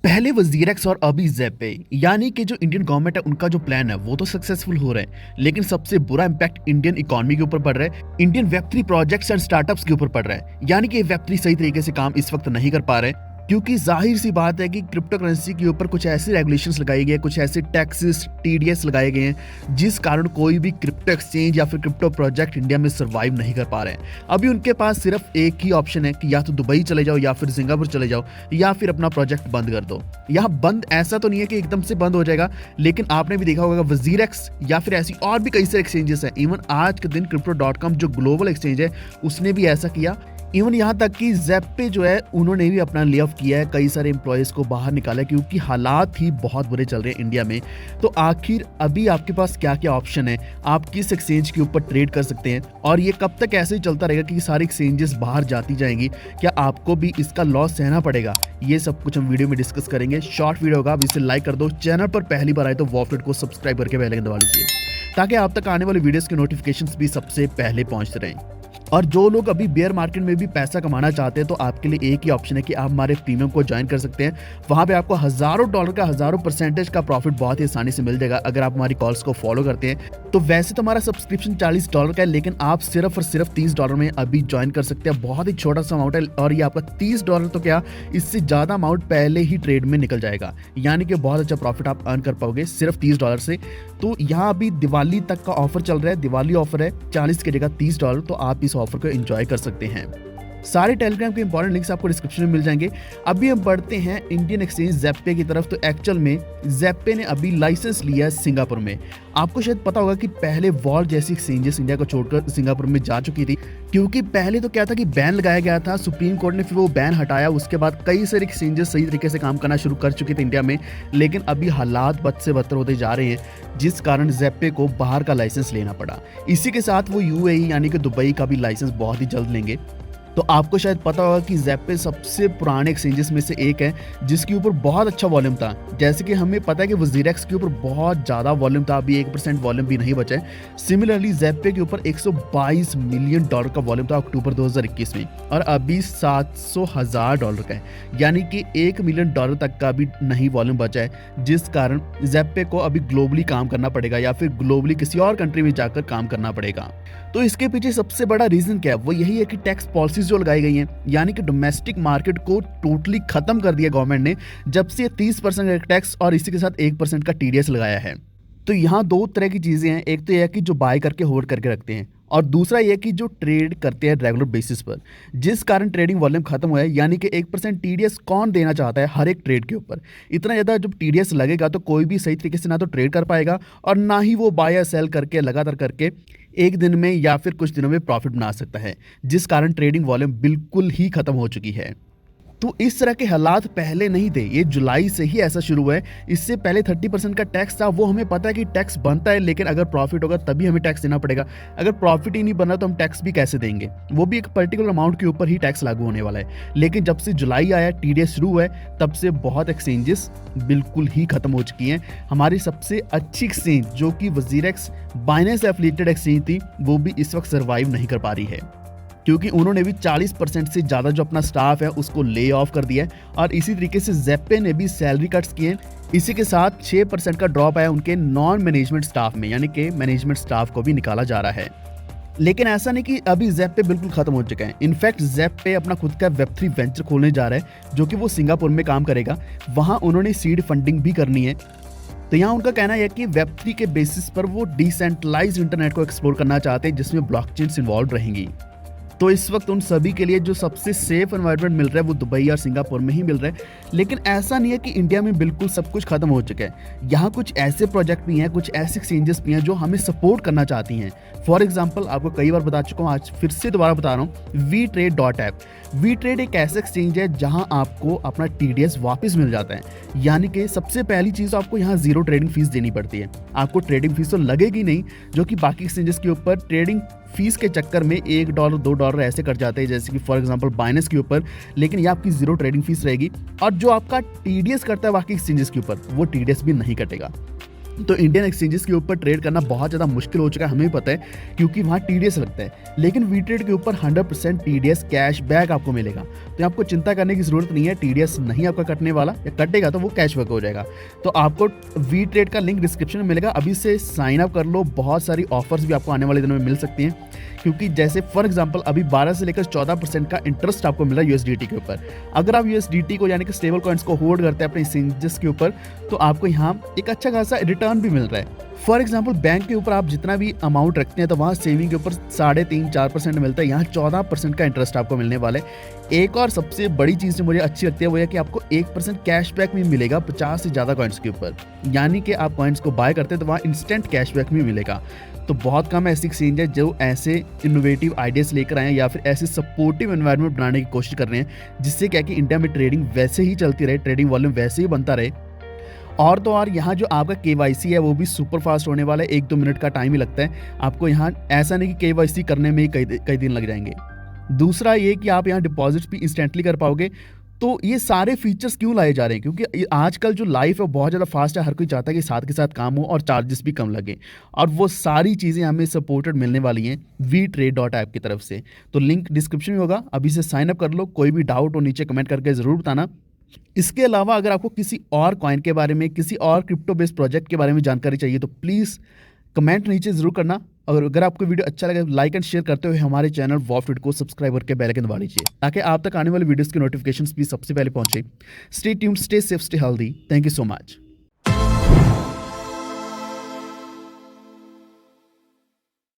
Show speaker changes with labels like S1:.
S1: पहले वजीरेक्स और अभी ज़ेपे यानी कि जो इंडियन गवर्नमेंट है उनका जो प्लान है वो तो सक्सेसफुल हो रहा है, लेकिन सबसे बुरा इंपैक्ट इंडियन इकोनॉमी के ऊपर पड़ रहा है। Indian Web3 projects and startups के ऊपर पड़ रहा है, यानी कि वेब3 सही तरीके से काम इस वक्त नहीं कर पा रहे, क्योंकि जाहिर सी बात है कि क्रिप्टो करेंसी के ऊपर कुछ ऐसी रेगुलेशंस लगाई गई है, कुछ ऐसे टैक्सेस टीडीएस लगाए गए हैं जिस कारण कोई भी क्रिप्टो एक्सचेंज या फिर क्रिप्टो प्रोजेक्ट इंडिया में सर्वाइव नहीं कर पा रहे हैं। अभी उनके पास सिर्फ एक ही ऑप्शन है कि या तो दुबई चले जाओ या फिर सिंगापुर चले जाओ या फिर अपना प्रोजेक्ट बंद कर दो। यहाँ बंद ऐसा तो नहीं है कि एकदम से बंद हो जाएगा, लेकिन आपने भी देखा होगा वजीरेक्स या फिर ऐसी और भी कई सारे एक्सचेंजेस हैं। इवन आज के दिन crypto.com जो ग्लोबल एक्सचेंज है उसने भी ऐसा किया। इवन यहाँ तक कि ज़ेपे जो है उन्होंने भी अपना ले ऑफ किया है, कई सारे एम्प्लॉयज़ को बाहर निकाला है क्योंकि हालात ही बहुत बुरे चल रहे हैं इंडिया में। तो आखिर अभी आपके पास क्या क्या ऑप्शन है, आप किस एक्सचेंज के ऊपर ट्रेड कर सकते हैं और ये कब तक ऐसे ही चलता रहेगा कि सारी एक्सचेंजेस बाहर जाती जाएंगी, क्या आपको भी इसका लॉस सहना पड़ेगा, ये सब कुछ हम वीडियो में डिस्कस करेंगे। शॉर्ट वीडियो होगा, आप इसे लाइक कर दो, चैनल पर पहली बार आए तो वॉफलेट को सब्सक्राइब करके बेल आइकन दबा लीजिए ताकि आप तक आने वाली वीडियोस के नोटिफिकेशंस भी सबसे पहले पहुंचते रहें। और जो लोग अभी बेयर मार्केट में भी पैसा कमाना चाहते हैं तो आपके लिए एक ही ऑप्शन है कि आप हमारे प्रीमियम को ज्वाइन कर सकते हैं। वहां पे आपको हजारों डॉलर का हजारों परसेंटेज का प्रॉफिट बहुत ही आसानी से मिल जाएगा अगर आप हमारी कॉल्स को फॉलो करते हैं। तो वैसे तो हमारा सब्सक्रिप्शन $40 का है, लेकिन आप सिर्फ और सिर्फ $30 में अभी ज्वाइन कर सकते हैं। बहुत ही छोटा सा अमाउंट है और ये आपका $30 तो क्या, इससे ज्यादा अमाउंट पहले ही ट्रेड में निकल जाएगा, यानी कि बहुत अच्छा प्रॉफिट आप अर्न कर पाओगे सिर्फ $30 से। तो यहाँ अभी दिवाली तक का ऑफर चल रहा है, दिवाली ऑफर है 40 की जगह $30, तो आप इस ऑफर को एंजॉय कर सकते हैं। सारे टेलीग्राम के इंपॉर्टेंट लिंक्स आपको डिस्क्रिप्शन में मिल जाएंगे। अभी हम बढ़ते हैं इंडियन एक्सचेंज ज़ेपे की तरफ। तो एक्चुअल में ज़ेपे ने अभी लाइसेंस लिया है सिंगापुर में। आपको शायद पता होगा कि पहले वॉल्ट जैसी एक्सचेंजेस इंडिया को छोड़कर सिंगापुर में जा चुकी थी, क्योंकि पहले तो क्या था कि बैन लगाया गया था, सुप्रीम कोर्ट ने फिर वो बैन हटाया। उसके बाद कई सारे एक्सचेंजेस सही तरीके से काम करना शुरू कर चुके थे इंडिया में, लेकिन अभी हालात बद से बदतर होते जा रहे हैं जिस कारण ज़ेपे को बाहर का लाइसेंस लेना पड़ा। इसी के साथ वो यूएई यानी कि दुबई का भी लाइसेंस बहुत ही जल्द लेंगे। तो आपको शायद पता होगा कि ज़ेपे सबसे पुराने एक्सचेंजेस में से एक है जिसके ऊपर बहुत अच्छा वॉल्यूम था। जैसे कि हमें पता है कि वजीरेक्स के ऊपर बहुत ज़्यादा वॉल्यूम था, अभी 1% वॉल्यूम भी नहीं बचा है। सिमिलरली ज़ेपे के ऊपर $122 मिलियन का वॉल्यूम था अक्टूबर 2021 में, और अभी $700,000 का है, यानी कि $1 मिलियन तक का भी नहीं वॉल्यूम बचा है, जिस कारण ज़ेपे को अभी ग्लोबली काम करना पड़ेगा या फिर ग्लोबली किसी और कंट्री में जाकर काम करना पड़ेगा। तो इसके पीछे सबसे बड़ा रीजन क्या है, वो यही है कि टैक्स पॉलिसीज जो लगाई गई हैं, यानी कि डोमेस्टिक मार्केट को टोटली खत्म कर दिया गवर्नमेंट ने जब से 30% का टैक्स और इसी के साथ 1% का टीडीएस लगाया है। तो यहाँ दो तरह की चीजें हैं, एक तो यह कि जो बाय करके होल्ड करके रखते हैं, और दूसरा यह कि जो ट्रेड करते हैं रेगुलर बेसिस पर, जिस कारण ट्रेडिंग वॉल्यूम खत्म हुआ है। यानी कि 1% टीडीएस कौन देना चाहता है हर एक ट्रेड के ऊपर? इतना ज़्यादा जब टीडीएस लगेगा तो कोई भी सही तरीके से ना तो ट्रेड कर पाएगा और ना ही वो बाय या सेल करके लगातार करके एक दिन में या फिर कुछ दिनों में प्रॉफिट बना सकता है, जिस कारण ट्रेडिंग वॉल्यूम बिल्कुल ही खत्म हो चुकी है। तो इस तरह के हालात पहले नहीं थे, ये जुलाई से ही ऐसा शुरू हुआ है। इससे पहले 30% का टैक्स था, वो हमें पता है कि टैक्स बनता है, लेकिन अगर प्रॉफिट होगा तभी हमें टैक्स देना पड़ेगा। अगर प्रॉफिट ही नहीं बन रहा तो हम टैक्स भी कैसे देंगे? वो भी एक पर्टिकुलर अमाउंट के ऊपर ही टैक्स लागू होने वाला है। लेकिन जब से जुलाई आया, टीडीएस शुरू हुआ है, तब से बहुत एक्सचेंजेस बिल्कुल ही खत्म हो चुकी हैं। हमारी सबसे अच्छी एक्सचेंज जो कि वजीरेक्स बाइनेंस एफिलिएटेड एक्सचेंज थी, वो भी इस वक्त सर्वाइव नहीं कर पा रही है, क्योंकि उन्होंने भी 40% से ज़्यादा जो अपना स्टाफ है उसको ले ऑफ कर दिया है। और इसी तरीके से ज़ेपे ने भी सैलरी कट्स किए हैं। इसी के साथ 6% का ड्रॉप आया उनके नॉन मैनेजमेंट स्टाफ में, यानी कि मैनेजमेंट स्टाफ को भी निकाला जा रहा है। लेकिन ऐसा नहीं कि अभी ज़ेपे बिल्कुल खत्म हो चुका है। इनफैक्ट ज़ेपे अपना खुद का वेब3 वेंचर खोलने जा रहा है, जो कि वो सिंगापुर में काम करेगा। वहाँ उन्होंने सीड फंडिंग भी करनी है। तो यहाँ उनका कहना है कि वेब3 के बेसिस पर वो डिसेंट्रलाइज्ड इंटरनेट को एक्सप्लोर करना चाहते हैं, जिसमें ब्लॉकचेन्स इन्वॉल्व रहेंगी। तो इस वक्त उन सभी के लिए जो सबसे सेफ एनवायरनमेंट मिल रहा है वो दुबई और सिंगापुर में ही मिल रहा है। लेकिन ऐसा नहीं है कि इंडिया में बिल्कुल सब कुछ खत्म हो चुका है। यहाँ कुछ ऐसे प्रोजेक्ट भी हैं, कुछ ऐसे एक्सचेंजेस भी हैं जो हमें सपोर्ट करना चाहती हैं। फॉर एग्जाम्पल, आपको कई बार बता चुका हूँ, आज फिर से दोबारा बता रहा हूँ, VTrade.app। VTrade एक ऐसा एक्सचेंज है जहाँ आपको अपना टीडीएस वापस मिल जाता है। यानी कि सबसे पहली चीज़, आपको यहाँ जीरो ट्रेडिंग फीस देनी पड़ती है। आपको ट्रेडिंग फीस तो लगेगी नहीं, जो कि बाकी एक्सचेंजेस के ऊपर ट्रेडिंग फीस के चक्कर में $1 $2 ऐसे कट जाते हैं, जैसे कि फॉर एग्जांपल बाइनेंस के ऊपर। लेकिन ये आपकी जीरो ट्रेडिंग फीस रहेगी, और जो आपका टीडीएस करता है बाकी एक्सचेंजेस के ऊपर, वो टीडीएस भी नहीं कटेगा। तो इंडियन एक्सचेंजेस के ऊपर ट्रेड करना बहुत ज़्यादा मुश्किल हो चुका है, हमें भी पता है, क्योंकि वहाँ टीडीएस लगता है। लेकिन वीट्रेड के ऊपर 100% टीडीएस कैशबैक आपको मिलेगा, तो आपको चिंता करने की ज़रूरत नहीं है। टीडीएस नहीं आपका कटने वाला, या कटेगा तो वो कैशबैक हो जाएगा। तो आपको वीट्रेड का लिंक डिस्क्रिप्शन में मिलेगा, अभी से साइन अप कर लो। बहुत सारी ऑफर्स भी आपको आने वाले दिनों में मिल सकती हैं, क्योंकि जैसे फॉर एग्जांपल अभी 12 से लेकर 14% का इंटरेस्ट आपको मिला यूएसडीटी के ऊपर। अगर आप यूएसडीटी को यानी कि स्टेबल कॉइन्स को होल्ड करते हैं अपने एक्सचेंजेस के ऊपर, तो आपको यहाँ एक अच्छा खासा रिटर्न भी मिल रहा है। फॉर एग्जाम्पल बैंक के ऊपर आप जितना भी अमाउंट रखते हैं, तो वहाँ सेविंग के ऊपर 3.5-4% मिलता है, यहाँ 14% का इंटरेस्ट आपको मिलने वाला है। एक और सबसे बड़ी चीज़ जो मुझे अच्छी लगती है वो है कि आपको 1% कैशबैक भी मिलेगा 50 से ज़्यादा कॉइन्स के ऊपर, यानी कि आप कॉइन्स को बाय करते हैं तो वहाँ इंस्टेंट कैशबैक भी मिलेगा। तो बहुत कम ऐसी एक्सचेंज है जो ऐसे इनोवेटिव आइडियाज़ लेकर आए हैं या फिर ऐसे सपोर्टिव एनवायरनमेंट बनाने की कोशिश कर रहे हैं, जिससे क्या कि इंडिया में ट्रेडिंग वैसे ही चलती रहे, ट्रेडिंग वॉल्यूम वैसे ही बनता रहे। और तो और यहाँ जो आपका केवाईसी है वो भी सुपर फास्ट होने वाला है, 1-2 मिनट का टाइम ही लगता है आपको। यहाँ ऐसा नहीं कि केवाईसी करने में ही कई दिन लग जाएंगे। दूसरा ये कि आप यहाँ डिपॉजिट्स भी इंस्टेंटली कर पाओगे। तो ये सारे फीचर्स क्यों लाए जा रहे हैं? क्योंकि आजकल जो लाइफ है बहुत ज़्यादा फास्ट है, हर कोई चाहता है कि साथ के साथ काम हो और चार्जेस भी कम लगे, और वो सारी चीज़ें हमें सपोर्टेड मिलने वाली हैं VTrade.app की तरफ से। तो लिंक डिस्क्रिप्शन में होगा, अभी से साइन अप कर लो। कोई भी डाउट हो नीचे कमेंट करके ज़रूर बताना। इसके अलावा अगर आपको किसी और कॉइन के बारे में, किसी और क्रिप्टो बेस्ड प्रोजेक्ट के बारे में जानकारी चाहिए, तो प्लीज़ कमेंट नीचे ज़रूर करना। और अगर आपको वीडियो अच्छा लगे तो लाइक एंड शेयर करते हुए हमारे चैनल वॉफ्ट को सब्सक्राइब करके बेल आइकन दबा लीजिए, ताकि आप तक आने वाले वीडियोस की नोटिफिकेशंस भी सबसे पहले पहुंचे। Stay tuned, stay safe, stay healthy. Thank you so much.